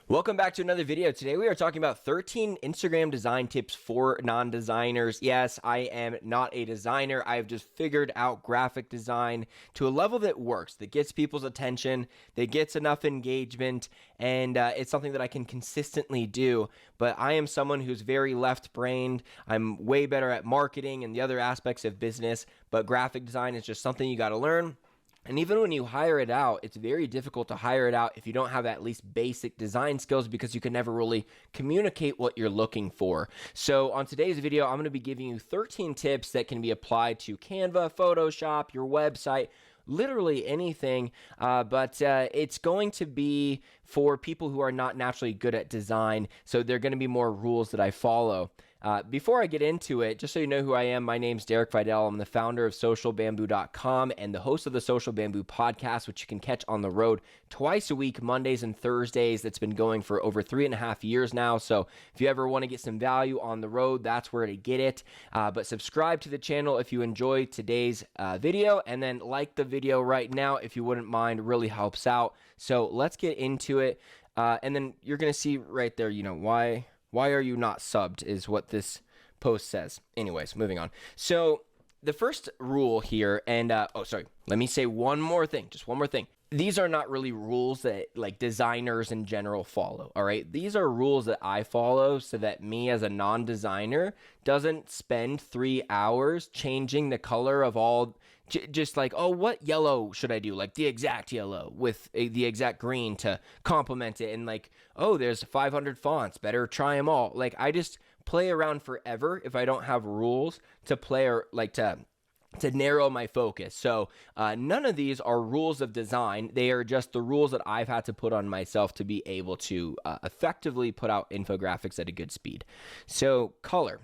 Welcome back to another video. Today we are talking about 13 Instagram design tips for non-designers. Yes, I am not a designer. I've just figured out graphic design to a level that works, that gets people's attention, that gets enough engagement, and it's something that I can consistently do. But I am someone who's very left-brained. I'm way better at marketing and the other aspects of business, but graphic design is just something you got to learn. And even when you hire it out, it's very difficult to hire it out if you don't have at least basic design skills because you can never really communicate what you're looking for. So on today's video, I'm going to be giving you 13 tips that can be applied to Canva, Photoshop, your website, literally anything, but it's going to be for people who are not naturally good at design, so there are going to be more rules that I follow. Before I get into it, just so you know who I am, my name's Derek Videll. I'm the founder of socialbamboo.com and the host of the Social Bamboo podcast, which you can catch on the road twice a week, Mondays and Thursdays. That's been going for over 3.5 years now. So if you ever want to get some value on the road, that's where to get it. But subscribe to the channel if you enjoyed today's video, and then like the video right now if you wouldn't mind. Really helps out. So let's get into it. And then you're going to see right there, why are you not subbed is what this post says. Anyways, moving on. So the first rule here, and let me say one more thing, just one more thing. These are not really rules that like designers in general follow, all right? These are rules that I follow so that me as a non-designer doesn't spend 3 hours changing the color of all, just like, oh, what yellow should I do? Like the exact yellow with the exact green to complement it. And like, oh, there's 500 fonts, better try them all. Like I just play around forever if I don't have rules to play or like to narrow my focus. So none of these are rules of design. They are just the rules that I've had to put on myself to be able to effectively put out infographics at a good speed. So color.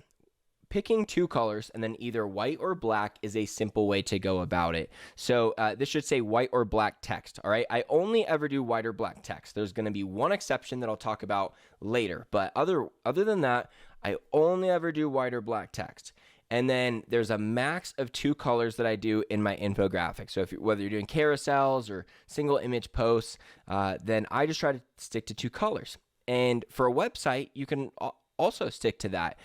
Picking 2 colors and then either white or black is a simple way to go about it. So this should say white or black text, all right? I only ever do white or black text. There's going to be one exception that I'll talk about later, but other than that, I only ever do white or black text. And then there's a max of 2 colors that I do in my infographic. So whether you're doing carousels or single image posts, then I just try to stick to 2 colors. And for a website, you can also stick to that.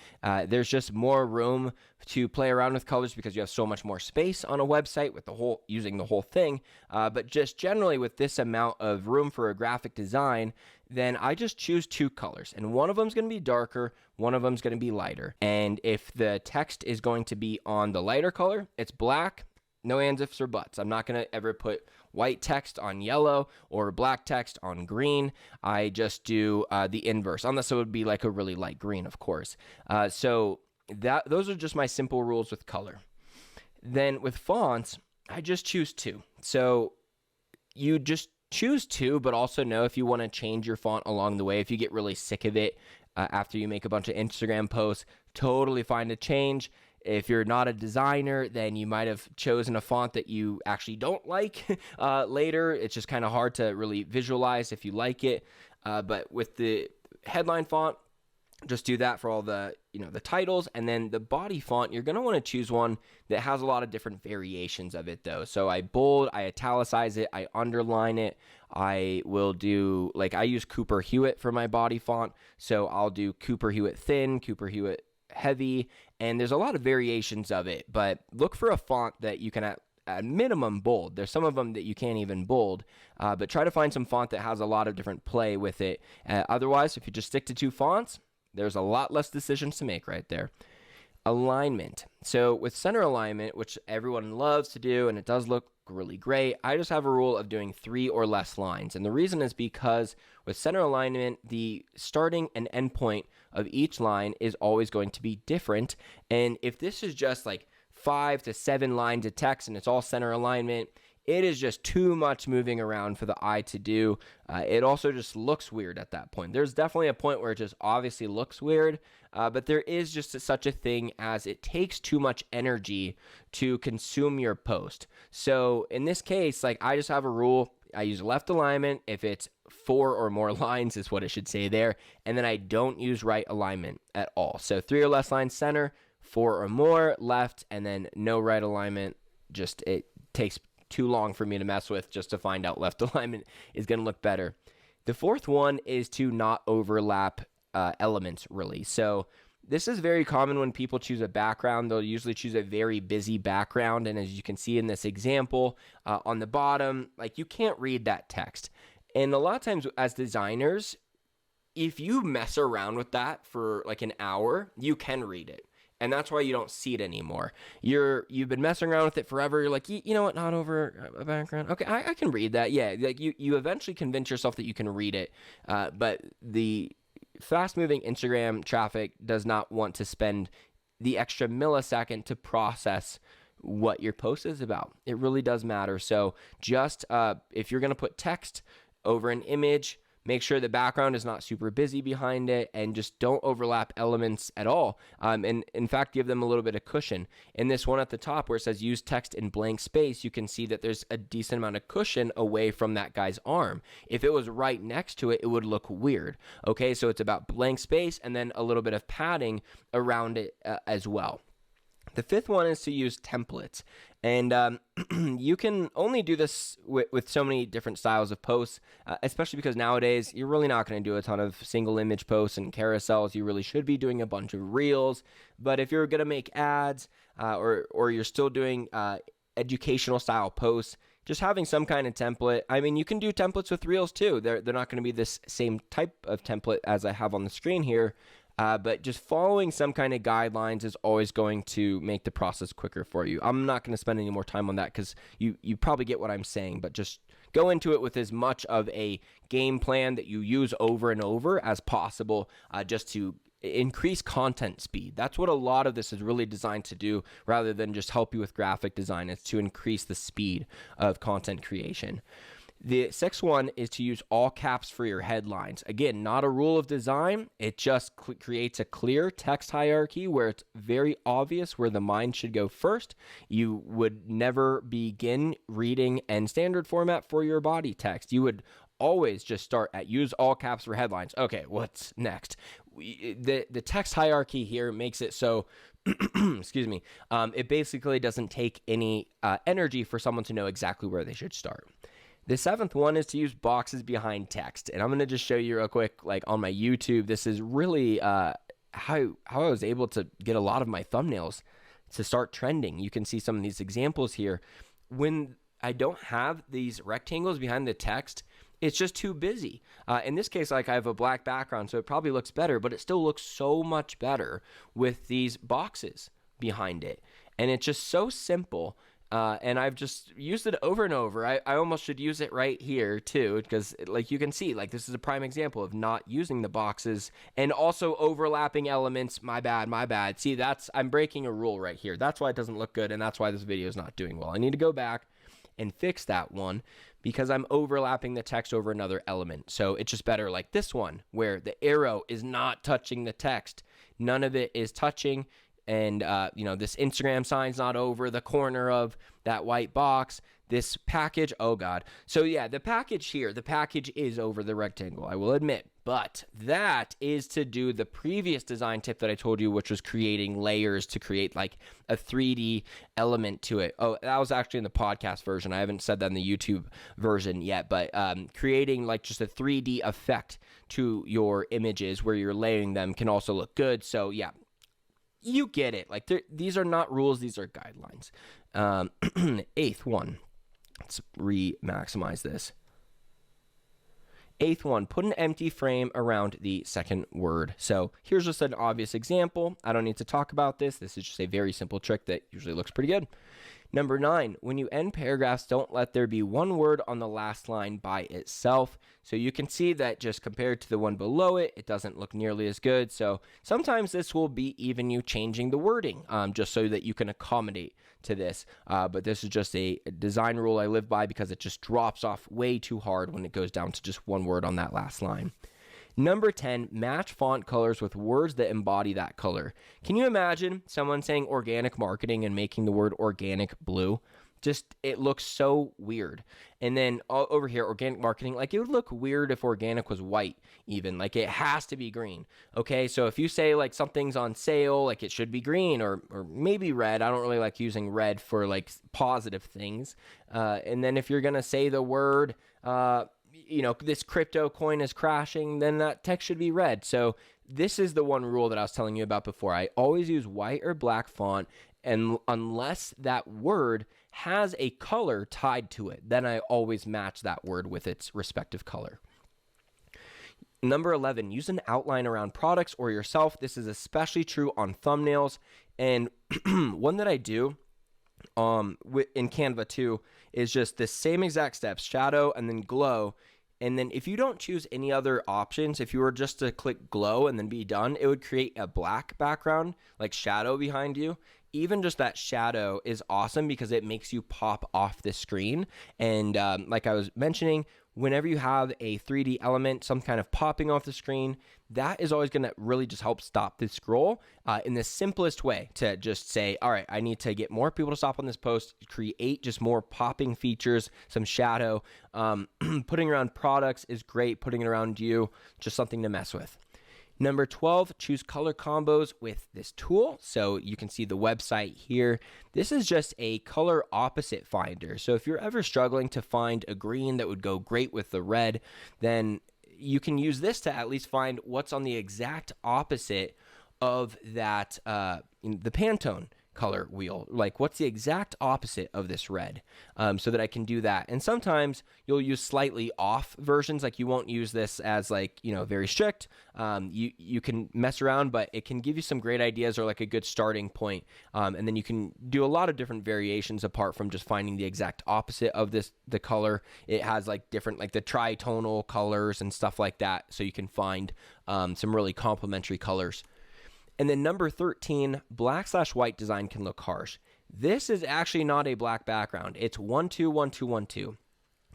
There's just more room to play around with colors because you have so much more space on a website with using the whole thing. But just generally with this amount of room for a graphic design, then I just choose 2 colors, and one of them is going to be darker, one of them is going to be lighter. And if the text is going to be on the lighter color, it's black. No ands, ifs, or buts. I'm not going to ever put white text on yellow or black text on green. I just do the inverse, unless it would be like a really light green, of course. So those are just my simple rules with color. Then with fonts, I just choose 2. So you just choose 2, but also know if you want to change your font along the way, if you get really sick of it after you make a bunch of Instagram posts, totally fine to change. If you're not a designer, then you might have chosen a font that you actually don't like later. It's just kind of hard to really visualize if you like it. But with the headline font, just do that for all the titles. And then the body font, you're going to want to choose one that has a lot of different variations of it though. So I bold, I italicize it, I underline it. I will do, I use Cooper Hewitt for my body font. So I'll do Cooper Hewitt thin, Cooper Hewitt heavy, and there's a lot of variations of it, but look for a font that you can at minimum bold. There's some of them that you can't even bold, but try to find some font that has a lot of different play with it. Otherwise, if you just stick to 2 fonts, there's a lot less decisions to make right there. Alignment. So with center alignment, which everyone loves to do, and it does look really great, I just have a rule of doing 3 or less lines. And the reason is because with center alignment, the starting and end point of each line is always going to be different. And if this is just like 5 to 7 lines of text and it's all center alignment, it is just too much moving around for the eye to do. It also just looks weird at that point. There's definitely a point where it just obviously looks weird, but there is just such a thing as it takes too much energy to consume your post. So in this case, I just have a rule. I use left alignment if it's 4 or more lines is what it should say there. And then I don't use right alignment at all. So 3 or less lines center, 4 or more left, and then no right alignment. Just it takes too long for me to mess with just to find out left alignment is going to look better. The fourth one is to not overlap elements, really. So this is very common when people choose a background. They'll usually choose a very busy background. And as you can see in this example on the bottom, like you can't read that text. And a lot of times as designers, if you mess around with that for like an hour, you can read it. And that's why you don't see it anymore. You've been messing around with it forever. You're like, you know what, not over a background. Okay, I can read that. Yeah, like you eventually convince yourself that you can read it. But the fast-moving Instagram traffic does not want to spend the extra millisecond to process what your post is about. It really does matter. So just if you're going to put text over an image, make sure the background is not super busy behind it, and just don't overlap elements at all. And in fact, give them a little bit of cushion. In this one at the top where it says use text in blank space, you can see that there's a decent amount of cushion away from that guy's arm. If it was right next to it, it would look weird. Okay, so it's about blank space and then a little bit of padding around it as well. The fifth one is to use templates. And you can only do this with so many different styles of posts, especially because nowadays you're really not going to do a ton of single image posts and carousels. You really should be doing a bunch of reels. But if you're going to make ads or you're still doing educational style posts, just having some kind of template. I mean, you can do templates with reels too. They're not going to be this same type of template as I have on the screen here. But just following some kind of guidelines is always going to make the process quicker for you. I'm not going to spend any more time on that because you probably get what I'm saying, but just go into it with as much of a game plan that you use over and over as possible just to increase content speed. That's what a lot of this is really designed to do rather than just help you with graphic design. It's to increase the speed of content creation. The sixth one is to use all caps for your headlines. Again, not a rule of design. It just creates a clear text hierarchy where it's very obvious where the mind should go first. You would never begin reading in standard format for your body text. You would always just start at use all caps for headlines. Okay, what's next? The text hierarchy here makes it so excuse me, it basically doesn't take any energy for someone to know exactly where they should start. The seventh one is to use boxes behind text. And I'm going to just show you real quick, like on my YouTube, this is really how I was able to get a lot of my thumbnails to start trending. You can see some of these examples here. When I don't have these rectangles behind the text, it's just too busy. In this case, like I have a black background, so it probably looks better, but it still looks so much better with these boxes behind it. And it's just so simple. And I've just used it over and over. I almost should use it right here too, because like you can see, like this is a prime example of not using the boxes and also overlapping elements. My bad. See, I'm breaking a rule right here. That's why it doesn't look good, and that's why this video is not doing well. I need to go back and fix that one because I'm overlapping the text over another element. So it's just better like this one where the arrow is not touching the text. None of it is touching. And, this Instagram sign's not over the corner of that white box. This package, oh God. So yeah, the package is over the rectangle, I will admit. But that is to do the previous design tip that I told you, which was creating layers to create like a 3D element to it. Oh, that was actually in the podcast version. I haven't said that in the YouTube version yet, but creating like just a 3D effect to your images where you're layering them can also look good. So yeah. You get it. Like these are not rules. These are guidelines. Eighth one. Let's maximize this. Eighth one, put an empty frame around the second word. So here's just an obvious example. I don't need to talk about this. This is just a very simple trick that usually looks pretty good. Number 9, when you end paragraphs, don't let there be one word on the last line by itself. So you can see that just compared to the one below it, it doesn't look nearly as good. So sometimes this will be even you changing the wording just so that you can accommodate to this. But this is just a design rule I live by because it just drops off way too hard when it goes down to just one word on that last line. Number 10, match font colors with words that embody that color. Can you imagine someone saying organic marketing and making the word organic blue? Just, it looks so weird. And then over here, organic marketing, like it would look weird if organic was white even. Like it has to be green. Okay, so if you say like something's on sale, like it should be green or maybe red. I don't really like using red for like positive things. And then if you're going to say the word, this crypto coin is crashing, then that text should be red. So this is the one rule that I was telling you about before. I always use white or black font, and unless that word has a color tied to it, then I always match that word with its respective color. Number 11, use an outline around products or yourself. This is especially true on thumbnails. And one that I do in Canva too is just the same exact steps, shadow and then glow. And then if you don't choose any other options, if you were just to click glow and then be done, it would create a black background, like shadow behind you. Even just that shadow is awesome because it makes you pop off the screen. And like I was mentioning, whenever you have a 3D element, some kind of popping off the screen, that is always going to really just help stop the scroll in the simplest way to just say, all right, I need to get more people to stop on this post, create just more popping features, some shadow. Putting around products is great. Putting it around you, just something to mess with. Number 12, choose color combos with this tool. So you can see the website here. This is just a color opposite finder. So if you're ever struggling to find a green that would go great with the red, then you can use this to at least find what's on the exact opposite of that, the Pantone color wheel. Like what's the exact opposite of this red, so that I can do that. And sometimes you'll use slightly off versions, like you won't use this as like, very strict. You can mess around, but it can give you some great ideas or like a good starting point. And then you can do a lot of different variations apart from just finding the exact opposite of the color. It has like different, like the tritonal colors and stuff like that. So you can find some really complementary colors. And then number 13, black/white design can look harsh. This is actually not a black background. It's 1 2 1 2 1 2.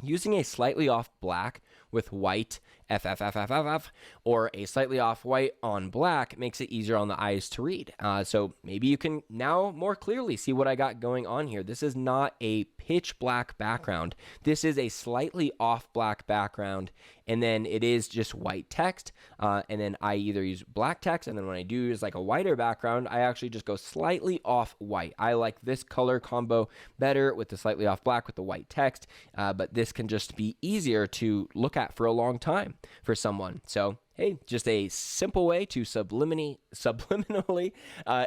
Using a slightly off black with white FFFFFF or a slightly off white on black makes it easier on the eyes to read. So maybe you can now more clearly see what I got going on here. This is not a pitch black background. This is a slightly off black background, and then it is just white text. And then I either use black text, and then when I do use like a whiter background, I actually just go slightly off white. I like this color combo better with the slightly off black with the white text, but this can just be easier to look at for a long time for someone. So hey, just a simple way to subliminally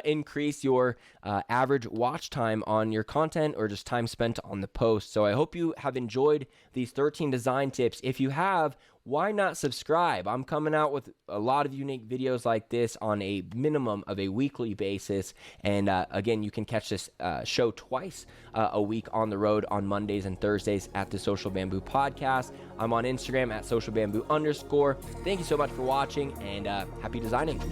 increase your average watch time on your content or just time spent on the post. So I hope you have enjoyed these 13 design tips. If you have, why not subscribe? I'm coming out with a lot of unique videos like this on a minimum of a weekly basis. And again, you can catch this show twice a week on the road on Mondays and Thursdays at the Social Bamboo Podcast. I'm on Instagram at socialbamboo_. Thank you so much for watching, and happy designing.